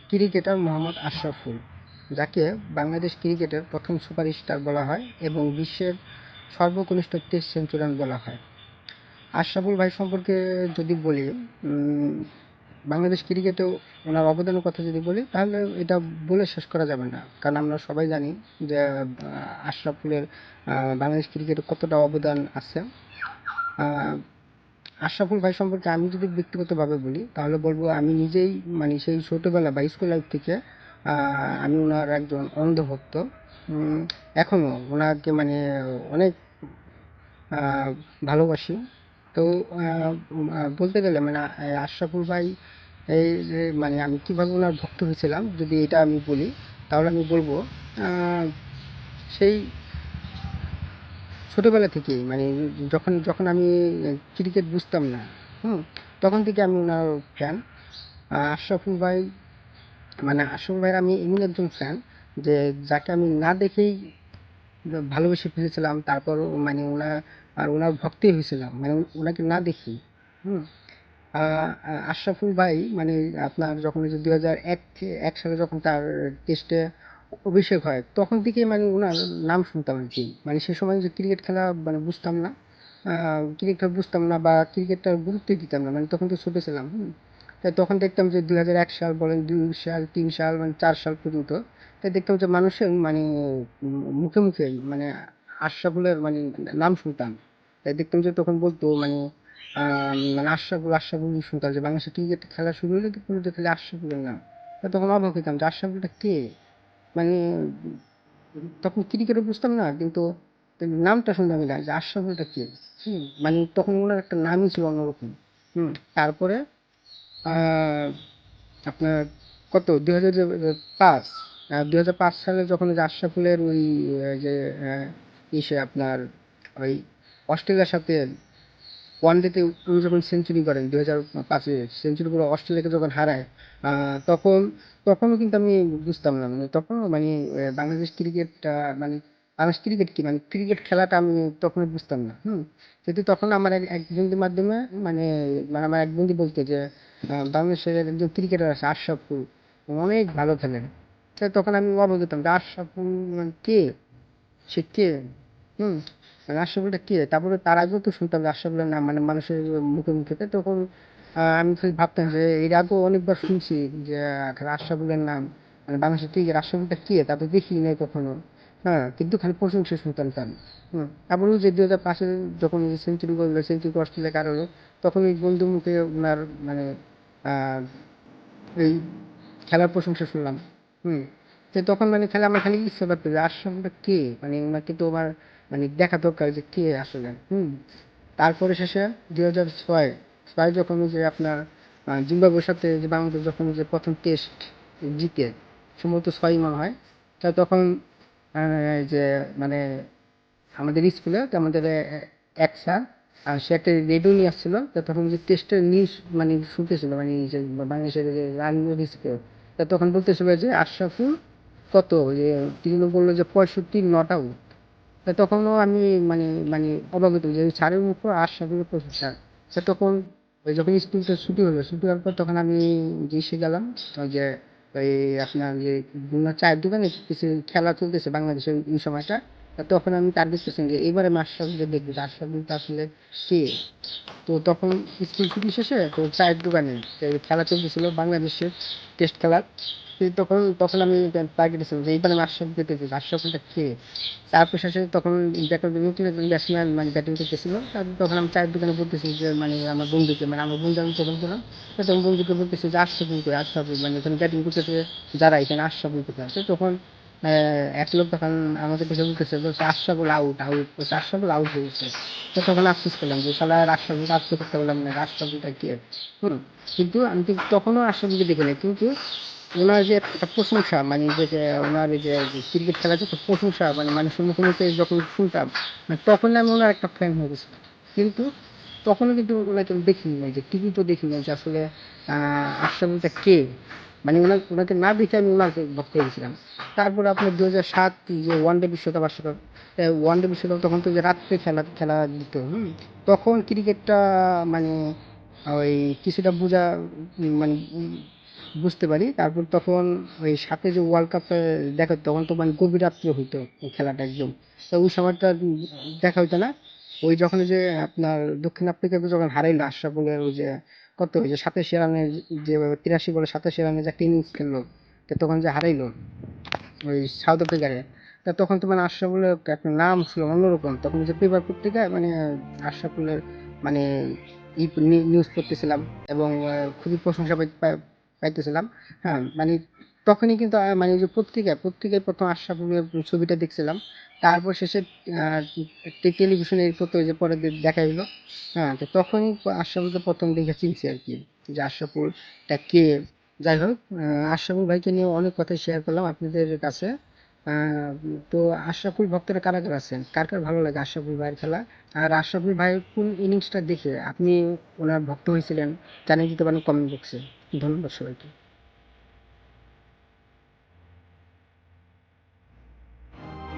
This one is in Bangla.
ক্রিকেটার মোহাম্মদ আশরাফুল, যাকে বাংলাদেশ ক্রিকেটের প্রথম সুপারস্টার বলা হয় এবং বিশ্বের সর্বকনিষ্ঠ টেস্ট সেঞ্চুরিয়ান বলা হয়। আশরাফুল ভাই সম্পর্কে যদি বলি, বাংলাদেশ ক্রিকেটেও ওনার অবদানের কথা যদি বলি, তাহলে এটা বলে শেষ করা যাবে না। কারণ আমরা সবাই জানি যে আশরাফুলের বাংলাদেশ ক্রিকেটে কতটা অবদান আছে। আশরাফুল ভাই সম্পর্কে আমি যদি ব্যক্তিগতভাবে বলি, তাহলে বলবো আমি নিজেই মানে সেই ছোটোবেলা বা স্কুল লাইফ থেকে আমি ওনার একজন অন্ধভক্ত। এখনও ওনাকে মানে অনেক ভালোবাসি। তো বলতে গেলে মানে আশরাফুল ভাই এই যে মানে আমি কীভাবে ওনার ভক্ত হয়েছিলাম, যদি এটা আমি বলি, তাহলে আমি বলবো সেই ছোটোবেলা থেকেই মানে যখন যখন আমি ক্রিকেট বুঝতাম না, তখন থেকে আমি ওনার ফ্যান। আশরাফুল ভাই মানে আশরাফুল ভাইয়ের আমি এমন একজন ফ্যান যে যাকে আমি না দেখেই ভালোবেসে ফেলেছিলাম। তারপর মানে ওনার ভক্তই হয়েছিলাম মানে ওনাকে না দেখি। হুম আশরাফুল ভাই মানে আপনার যখন ওই যে 2001 সালে যখন তার টেস্টে অভিষেক হয়, তখন থেকেই মানে ওনার নাম শুনতাম আর কি। মানে সে সময় যে ক্রিকেট খেলা মানে বুঝতাম না, ক্রিকেটটা বুঝতাম না বা ক্রিকেটটার গুরুত্বই দিতাম না, মানে তখন তো ছোটো ছিলাম। তাই তখন দেখতাম যে 2001 সাল বলেন, 2 সাল, 3 সাল, মানে 4 সাল পর্যন্ত, তাই দেখতাম যে মানুষের মানে মুখে মুখে মানে আশরাফুলের মানে নাম শুনতাম। তাই দেখতাম যে তখন বলতো মানে মানে আশরাফুল আশরাফুল শুনতাম, যে বাংলাদেশের ক্রিকেট খেলা শুরু হলে কি পুরো খালি আশরাফুলের নাম। তা তখন অবাক হইতাম যে আশরাফুলটা কে, মানে তখন ক্রিকেটও বুঝতাম না, কিন্তু নামটা শুনতাম না যে আশরাফুলটা কে। মানে তখন ওনার একটা নামই ছিল অন্যরকম। তারপরে আহ, আপনার কত 2005, 2005 সালে যখন ওই যে আশরাফুলের ওই যে ইসে আপনার ওই অস্ট্রেলিয়ার সাথে ওয়ানডেতে উনি যখন সেঞ্চুরি করেন 2005-এ, সেঞ্চুরি করে অস্ট্রেলিয়াকে যখন হারায়, তখন তখনও কিন্তু আমি বুঝতাম না, মানে তখনও মানে বাংলাদেশ ক্রিকেট মানে বাংলাদেশ ক্রিকেট কি মানে ক্রিকেট খেলাটা আমি তখনও বুঝতাম না। কিন্তু তখন আমার এক বন্ধুর মাধ্যমে মানে মানে আমার এক বন্ধু বলতো যে বাংলাদেশের একজন ক্রিকেটার আছে আশরাফুল, অনেক ভালো খেলেন। তো তখন আমি অবাক হতাম যে আশরাফুল মানে কে, সে কে? হুম মানে আশরাফুলটা কে? তারপরে তার আগেও তো শুনতাম যে আশরাফুলের নাম মানে মানুষের মুখে মুখে। তো তখন আমি খালি ভাবতাম যে এর আগেও অনেকবার শুনছি যে খালি আশরাফুলের নাম, মানে বাংলাদেশের ক্রিকেট আশরাফুলটা কে, তারপরে দেখি নাই কখনো। কিন্তু খালি প্রশংসা শুনতাম তার। তারপরে ওই যে 2005-এ যখন সেঞ্চুরি করলো, সেঞ্চুরি অস্ট্রেলিয়ার কারণে, তখন ওই বন্ধু মুখে ওনার মানে আহ, এই খেলার প্রশংসা শুনলাম। হুম তো তখন মানে খালি আমার খালি ইচ্ছে করতো যে আশরাফুলটা কে, মানে ওনাকে তো আমার মানে দেখা দরকার যে কে আসলে। তারপরে শেষে 2006 ছয় যখন ওই যে আপনার জিম্বাবুয়ের সাথে যে বাংলাদেশ যখন যে প্রথম টেস্ট জিতে, সম্ভবত 6 মনে হয়। তা তখন এই যে মানে আমাদের স্কুলে তো আমাদের এক স্যার, আর সে একটা রেডিও নিয়ে আসছিল। তা তখন যে টেস্টের নিউজ মানে শুনতেছিল, মানে এই যে বাংলাদেশের যে রান দিচ্ছিল, তা তখন বলতেছিল যে আশরাফুল কত, যে তিনি বললো যে 65 নট আউট। তা তখনও আমি মানে মানে অবগত যে স্যারের মুখে আশরাফুলের প্রশংসা। তা তখন ওই যখন স্কুলটা ছুটি হলো, ছুটি হওয়ার পর তখন আমি যে এসে গেলাম ওই যে ওই আপনার যে চায়ের দোকানে কিছু খেলা চলতেছে বাংলাদেশের এই সময়টা। তা তখন আমি তার দেখতেছি যে এবারে আমি আশরাফুলকে দেখবো যে আশরাফুলটা আসলে কে। তো তখন স্কুল ছুটি শেষে তো চায়ের দোকানে খেলা চলতেছিল বাংলাদেশের টেস্ট খেলা। তখন তখন আমি টার্গেট ছিলাম যে এইবার আমি আশরাফুলকে দেখবো, আশরাফুলটা কে। তারপর শেষে তখন একটা নতুন একজন ব্যাটসম্যান মানে ব্যাটিং করতেছিল। তখন আমি চায়ের দোকানে বলতেছি যে মানে আমার বন্ধুকে, মানে আমার বন্ধু আমি তখন ছিলাম। তো তখন বন্ধুকে বলতেছি যে আশরাফুল করে, আশরাফুল মানে এখানে ব্যাটিং করতেছে যারা, এখানে আশরাফুল কোথায় আছে। তখন এক লোক তখন আমাদের কাছে বলতেছে বলছে আশরাফুল আউট আউট, বলছে আশরাফুল আউট হয়েছে। তো তখন আফসোস করলাম যে শালা আশরাফুল আজকে করতে পারলাম না, আশরাফুলটা কে। কিন্তু আমি কিন্তু তখনও আশরাফুলকে দেখি নাই, কিন্তু ওনার যে একটা প্রশংসা মানে যে ওনার এই যে ক্রিকেট খেলার যে একটা প্রশংসা মানে মানুষের মুখে মুখে যখন শুনতাম, মানে তখন আমি ওনার একটা ফ্যান হয়ে গেছিলাম। কিন্তু তখনও কিন্তু ওনাকে আমি দেখিনি নাই, যে টিভিতেও দেখিনি যে আসলে আশরাফুলটা কে, মানে ওনাকে না দেখে আমি ওনাকে ভক্ত হয়েছিলাম। তারপরে আপনার 2007 যে ওয়ানডে বিশ্বকাপ আসলো, ওয়ানডে বিশ্বকাপ তখন তো যে রাত্রে খেলা খেলা দিত। তখন ক্রিকেটটা মানে ওই কিছুটা বোঝা মানে বুঝতে পারি। তারপর তখন ওই সাথে যে ওয়ার্ল্ড কাপটা দেখা হতো, তখন তো মানে গভীর রাত্রে হইতো ওই খেলাটা একদম। তো ওই সময়টা দেখা হইতো না। ওই যখন ওই যে আপনার দক্ষিণ আফ্রিকাকে যখন হারাইলো আশরাফুলের ওই যে কত ওই যে 87 রানের যে 83 বলে 87 রানের যে একটা ইনিংস খেললো, তো তখন যে হারাইলো ওই সাউথ আফ্রিকারে, তা তখন তো মানে আশরাফুলের একটা নাম ছিল অন্যরকম। তখন যে পেপার পত্রিকায় মানে আশরাফুলের মানে নিউজ পড়তেছিলাম এবং খুবই প্রশংসা পাইতেছিলাম। হ্যাঁ, মানে তখনই কিন্তু মানে যে পত্রিকায় প্রথম আশরাফুলের ছবিটা দেখছিলাম। তারপর শেষে টেলিভিশনে কত যে পরে দেখা হইলো। হ্যাঁ, তো তখনই আশরাফুলকে প্রথম দেখে চিনছি আর কি, যে আশরাফুলটা কে। যাই হোক, আশরাফুল ভাইকে নিয়ে অনেক কথা শেয়ার করলাম আপনাদের কাছে। তো আশরাফুল ভক্তরা কারা কারা আছেন, কার কার ভালো লাগে আশরাফুল ভাইয়ের খেলা, আর আশরাফুল ভাইয়ের কোন ইনিংসটা দেখে আপনি ওনার ভক্ত হয়েছিলেন, জানিয়ে দিতে পারেন কমেন্ট বক্সে। ধন্যবাদ সবাইকে।